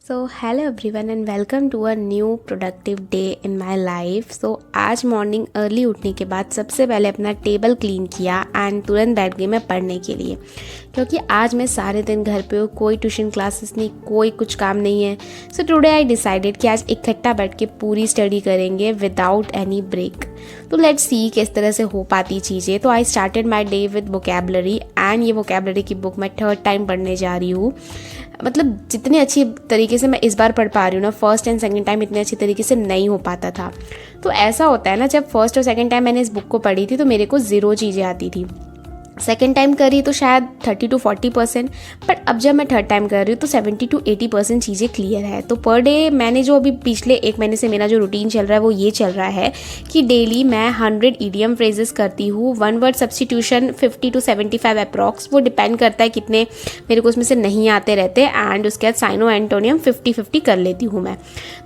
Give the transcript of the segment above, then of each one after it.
So hello everyone and welcome to a new productive day in my life. So आज morning early उठने के बाद सबसे पहले अपना टेबल क्लीन किया एंड तुरंत बैठ गई मैं पढ़ने के लिए, क्योंकि आज मैं सारे दिन घर पे हूँ, कोई ट्यूशन क्लासेस नहीं, कोई कुछ काम नहीं है। सो टुडे आई डिसाइडेड कि आज इकट्ठा बैठ के पूरी स्टडी करेंगे विदाउट एनी ब्रेक। तो लेट्स सी किस तरह से हो पाती चीज़ें। तो I started my day with vocabulary and ये वोकेबलरी की बुक मैं थर्ड टाइम पढ़ने जा रही हूँ। मतलब जितनी अच्छी तरीके से मैं इस बार पढ़ पा रही हूँ ना, फर्स्ट एंड सेकंड टाइम इतने अच्छी तरीके से नहीं हो पाता था। तो ऐसा होता है ना, जब फर्स्ट और सेकंड टाइम मैंने इस बुक को पढ़ी थी तो मेरे को 0 चीज़ें आती थी। सेकेंड टाइम करी तो शायद 30 to 40%, बट अब जब मैं थर्ड टाइम कर रही हूँ तो 70 to 80% चीज़ें क्लियर है। तो पर डे मैंने जो अभी पिछले 1 महीने से मेरा जो रूटीन चल रहा है वो ये चल रहा है कि डेली मैं 100 ईडियम फ्रेजेस करती हूँ। 1 वर्ड सब्स्टिट्यूशन 50 to 75 अप्रॉक्स, वो डिपेंड करता है कितने मेरे को उसमें से नहीं आते रहते। एंड उसके बाद साइनो एंटोनियम 50-50 कर लेती हूँ मैं।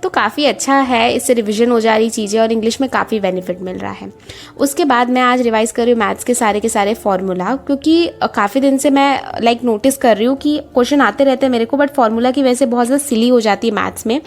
तो काफ़ी अच्छा है, इससे रिविजन हो जा रही चीज़ें और इंग्लिश में काफ़ी बेनिफिट मिल रहा है। उसके बाद मैं आज रिवाइज़ कर रही हूँ मैथ्स के सारे फॉर्मूला, क्योंकि काफ़ी दिन से मैं नोटिस कर रही हूँ कि क्वेश्चन आते रहते हैं मेरे को, बट फॉर्मूला की वजह से बहुत ज़्यादा सिली हो जाती है मैथ्स में।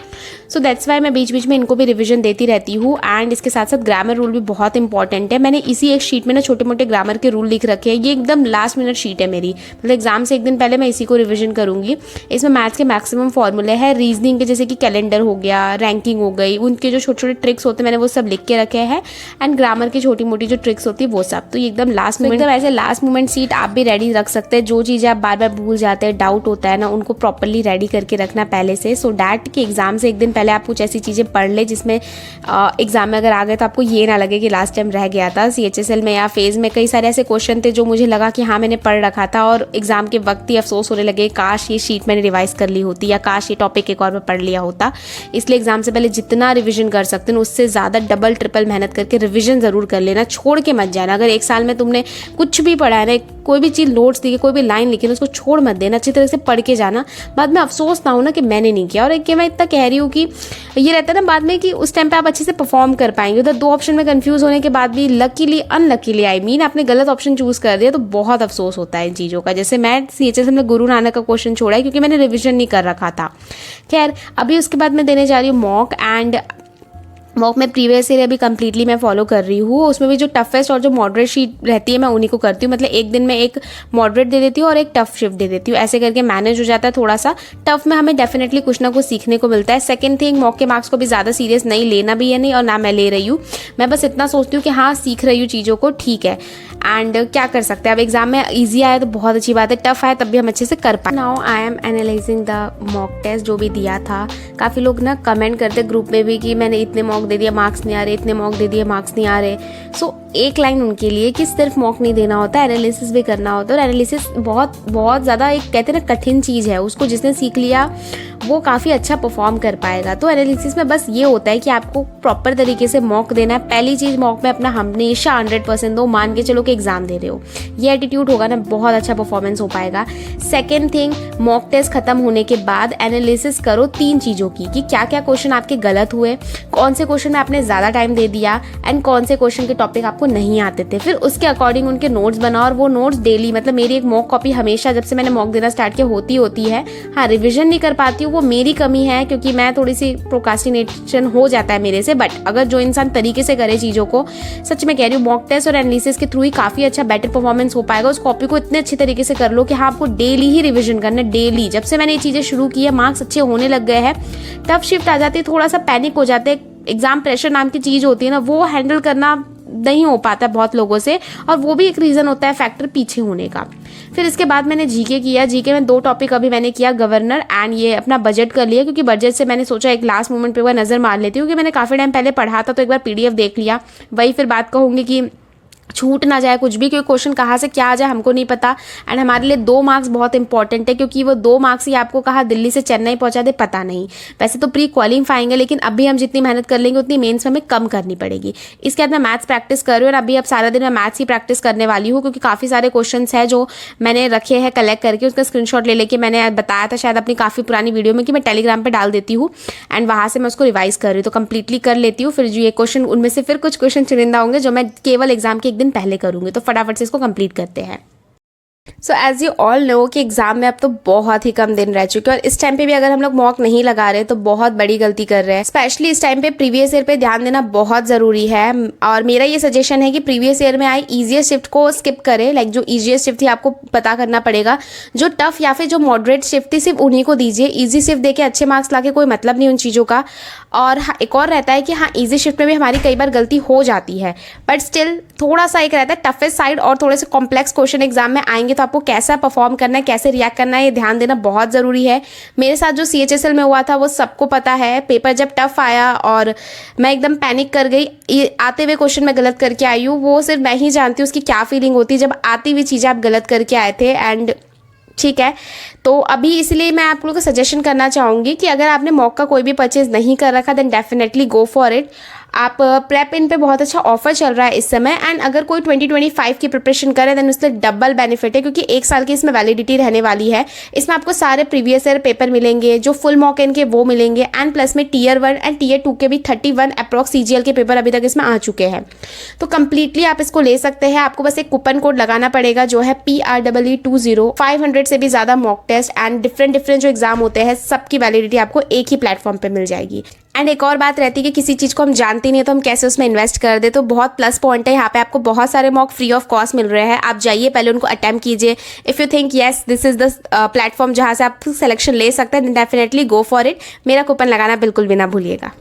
सो दैट्स वाई मैं बीच बीच में इनको भी रिवीजन देती रहती हूँ। एंड इसके साथ साथ ग्रामर रूल भी बहुत इंपॉर्टेंट है। मैंने इसी एक शीट में ना छोटे मोटे ग्रामर के रूल लिख रखे हैं। ये एकदम लास्ट मिनट शीट है मेरी, मतलब एग्जाम से 1 दिन पहले मैं इसी को रिविजन करूँगी। इसमें मैथ्स के मैक्सिमम फॉर्मूले हैं, रीजनिंग के जैसे कि कैलेंडर हो गया, रैंकिंग हो गई, उनके जो छोटे छोटे ट्रिक्स होते हैं मैंने वो सब लिख के रखे हैं। एंड ग्रामर की छोटी मोटी जो ट्रिक्स होती है वो सब। तो ये एकदम लास्ट मोमेंट, एकदम ऐसे लास्ट मोमेंट सीट आप भी रेडी रख सकते हैं। जो चीज़ें आप बार बार भूल जाते हैं, डाउट होता है ना, उनको प्रॉपरली रेडी करके रखना पहले से, सो डैट कि एग्जाम से 1 दिन पहले आप कुछ ऐसी चीज़ें पढ़ ले जिसमें एग्जाम में अगर आ गए तो आपको ये ना लगे कि लास्ट टाइम रह गया था। CHSL में या फेज में कई सारे ऐसे क्वेश्चन थे जो मुझे लगा कि हाँ मैंने पढ़ रखा था और एग्जाम के वक्त ही अफसोस होने लगे, काश ये शीट मैंने रिवाइज कर ली होती या काश ये टॉपिक एक और मैं पढ़ लिया होता। इसलिए एग्जाम से पहले जितना रिविजन कर सकते हैं उससे ज़्यादा डबल ट्रिपल मेहनत करके रिविजन ज़रूर कर लेना, छोड़ के मत जाना। अगर 1 साल में तुमने कुछ भी पढ़ा है ना, कोई भी चीज़ नोट्स दी, कोई भी लाइन लिखी ना, उसको छोड़ मत देना, अच्छी तरह से पढ़ के जाना। बाद में अफसोस ना हो ना कि मैंने नहीं किया। और एक मैं इतना कह रही हूँ कि ये रहता है ना बाद में कि उस टाइम पे आप अच्छे से परफॉर्म कर पाएंगे। उधर 2 ऑप्शन में कंफ्यूज होने के बाद भी लकीली अनलकीली आपने गलत ऑप्शन चूज कर दिया तो बहुत अफसोस होता है इन चीज़ों का। जैसे मैं CHSL में गुरु नानक का क्वेश्चन छोड़ा है क्योंकि मैंने रिविजन नहीं कर रखा था। खैर, अभी उसके बाद मैं देने जा रही हूँ मॉक। एंड मॉक में प्रीवियस ईयर अभी कंप्लीटली मैं फॉलो कर रही हूँ। उसमें भी जो टफेस्ट और जो मॉडरेट शीट रहती है मैं उन्हीं को करती हूँ। मतलब 1 दिन में एक मॉडरेट दे देती हूँ और एक टफ शिफ्ट दे देती हूँ। ऐसे करके मैनेज हो जाता है थोड़ा सा। टफ में हमें डेफिनेटली कुछ ना कुछ सीखने को मिलता है। सेकंड थिंग, मॉक के मार्क्स को भी ज़्यादा सीरियस नहीं लेना भी है नहीं, और ना मैं ले रही हूँ। मैं बस इतना सोचती हूँ कि हाँ सीख रही हूँ चीज़ों को, ठीक है। एंड क्या कर सकते हैं, अब एग्जाम में ईजी आया तो बहुत अच्छी बात है, टफ आया तब भी हम अच्छे से कर पाए। Now I am analysing the mock test जो भी दिया था। काफ़ी लोग ना कमेंट करते ग्रुप में भी कि मैंने इतने मॉक दे दिया मार्क्स नहीं आ रहे, इतने मॉक दे दिए मार्क्स नहीं आ रहे। सो एक लाइन उनके लिए कि सिर्फ मॉक नहीं देना होता, एनालिसिस भी करना होता है। और एनालिसिस बहुत बहुत ज़्यादा एक कहते हैं ना कठिन चीज़ है, उसको जिसने सीख लिया वो काफ़ी अच्छा परफॉर्म कर पाएगा। तो एनालिसिस में बस ये होता है कि आपको प्रॉपर तरीके से मॉक देना है। पहली चीज़, मॉक में अपना हमेशा 100% दो, मान के चलो कि एग्जाम दे रहे हो, ये एटीट्यूड होगा ना, बहुत अच्छा परफॉर्मेंस हो पाएगा। सेकेंड थिंग, मॉक टेस्ट खत्म होने के बाद एनालिसिस करो 3 चीज़ों की कि क्या क्या क्वेश्चन आपके गलत हुए, कौन से क्वेश्चन में आपने ज़्यादा टाइम दे दिया, एंड कौन से क्वेश्चन के टॉपिक आपको नहीं आते थे। फिर उसके अकॉर्डिंग उनके नोट्स बनाओ, और वो नोट्स डेली, मतलब मेरी एक मॉक कॉपी हमेशा जब से मैंने मॉक देना स्टार्ट किया होती है। हाँ, रिविजन नहीं कर पाती हूँ, वो मेरी कमी है क्योंकि मैं थोड़ी सी प्रोक्रास्टिनेशन हो जाता है मेरे से। बट अगर जो इंसान तरीके से करे चीज़ों को, सच में कह रही हूँ, मॉक टेस्ट और एनालिसिस के थ्रू ही काफ़ी अच्छा बेटर परफॉर्मेंस हो पाएगा। उस कॉपी को इतने अच्छे तरीके से कर लो कि हाँ आपको डेली ही रिविजन करना है, डेली। जब से मैंने ये चीज़ें शुरू की है मार्क्स अच्छे होने लग गए हैं। टफ शिफ्ट आ जाती है, थोड़ा सा पैनिक हो जाते हैं, एग्जाम प्रेशर नाम की चीज़ होती है ना, वो हैंडल करना नहीं हो पाता बहुत लोगों से, और वो भी एक रीज़न होता है फैक्टर पीछे होने का। फिर इसके बाद मैंने जीके किया। जीके में 2 टॉपिक अभी मैंने किया, गवर्नर एंड ये अपना बजट कर लिया, क्योंकि बजट से मैंने सोचा एक लास्ट मोमेंट पे वह नज़र मार लेती हूँ, क्योंकि मैंने काफ़ी टाइम पहले पढ़ा था तो एक बार PDF देख लिया। वही फिर बात कहूँगी कि छूट ना जाए कुछ भी, क्योंकि क्वेश्चन कहाँ से क्या आ जाए हमको नहीं पता। एंड हमारे लिए 2 मार्क्स बहुत इंपॉर्टेंट है, क्योंकि वो 2 मार्क्स ही आपको कहा दिल्ली से चेन्नई पहुंचा दे, पता नहीं। वैसे तो प्री क्वालिफाइंग है, लेकिन अभी हम जितनी मेहनत कर लेंगे उतनी मेंस में हमें कम करनी पड़ेगी। इसके बाद मैं मैथ्स प्रैक्टिस कर रही हूँ, और अभी अब सारा दिन मैं मैथ्स ही प्रैक्टिस करने वाली हूँ, क्योंकि काफ़ी सारे क्वेश्चन है जो मैंने रखे हैं कलेक्ट करके। उसका स्क्रीनशॉट ले लेके मैंने बताया था शायद अपनी काफ़ी पुरानी वीडियो में कि मैं टेलीग्राम पर डाल देती हूँ, एंड वहाँ से मैं उसको रिवाइज कर रही हूँ, तो कंप्लीटली कर लेती हूँ। फिर जो ये क्वेश्चन, उनमें से फिर कुछ क्वेश्चन चुनिंदा होंगे जो मैं केवल एग्जाम के 1 दिन पहले करूँगी। तो फटाफट से इसको कंप्लीट करते हैं। So as you all know कि एग्जाम में अब तो बहुत ही कम दिन रह चुके हैं और इस टाइम पे भी अगर हम लोग मॉक नहीं लगा रहे तो बहुत बड़ी गलती कर रहे हैं। स्पेशली इस टाइम पे प्रीवियस ईयर पे ध्यान देना बहुत ज़रूरी है और मेरा ये सजेशन है कि प्रीवियस ईयर में आई ईजिएस्ट शिफ्ट को स्किप करें। लाइक जो ईजिएस्ट शिफ्ट थी आपको पता करना पड़ेगा, जो टफ या फिर जो मॉडरेट शिफ्ट थी सिर्फ उन्हीं को दीजिए। ईजी शिफ्ट देके अच्छे मार्क्स लाके कोई मतलब नहीं उन चीज़ों का। और एक और रहता है कि हाँ ईजी शिफ्ट में भी हमारी कई बार गलती हो जाती है, बट स्टिल थोड़ा सा एक रहता है टफेस्ट साइड और थोड़े से कॉम्प्लेक्स क्वेश्चन एग्जाम में आएंगे तो आपको कैसा परफॉर्म करना है, कैसे रिएक्ट करना है, ये ध्यान देना बहुत ज़रूरी है। मेरे साथ जो CHSL में हुआ था वो सबको पता है। पेपर जब टफ आया और मैं एकदम पैनिक कर गई, ये आते हुए क्वेश्चन मैं गलत करके आई हूँ, वो सिर्फ मैं ही जानती हूँ उसकी क्या फीलिंग होती है जब आती हुई चीज़ें आप गलत करके आए थे। एंड ठीक है, तो अभी इसलिए मैं आप लोगों को सजेशन करना चाहूँगी कि अगर आपने मॉक का कोई भी परचेज नहीं कर रखा then definitely go for it. आप प्रेप इन पे बहुत अच्छा ऑफर चल रहा है इस समय। एंड अगर कोई 2025 की प्रिपरेशन करे देन उससे डबल बेनिफिट है, क्योंकि 1 साल की इसमें वैलिडिटी रहने वाली है। इसमें आपको सारे प्रीवियस ईयर पेपर मिलेंगे, जो फुल मॉक इनके वो मिलेंगे, एंड प्लस में Tier 1 एंड Tier 2 के भी 31 अप्रॉक्स CGL के पेपर अभी तक इसमें आ चुके हैं। तो कंप्लीटली आप इसको ले सकते हैं। आपको बस एक कूपन कोड लगाना पड़ेगा जो है PREE20। 500 से भी ज़्यादा मॉक टेस्ट एंड डिफरेंट जो एग्जाम होते हैं सबकी वैलिडिटी आपको एक ही प्लेटफॉर्म पे मिल जाएगी। एंड एक और बात रहती है कि किसी चीज़ को हम जानते नहीं है तो हम कैसे उसमें इन्वेस्ट कर दे, तो बहुत प्लस पॉइंट है यहाँ पे। आपको बहुत सारे मॉक फ्री ऑफ कॉस्ट मिल रहे हैं, आप जाइए पहले उनको अटेम्प्ट कीजिए। If you think yes this is the platform जहाँ से आप सिलेक्शन ले सकते हैं, डेफिनेटली गो फॉर इट। मेरा कूपन लगाना बिल्कुल भी ना भूलिएगा।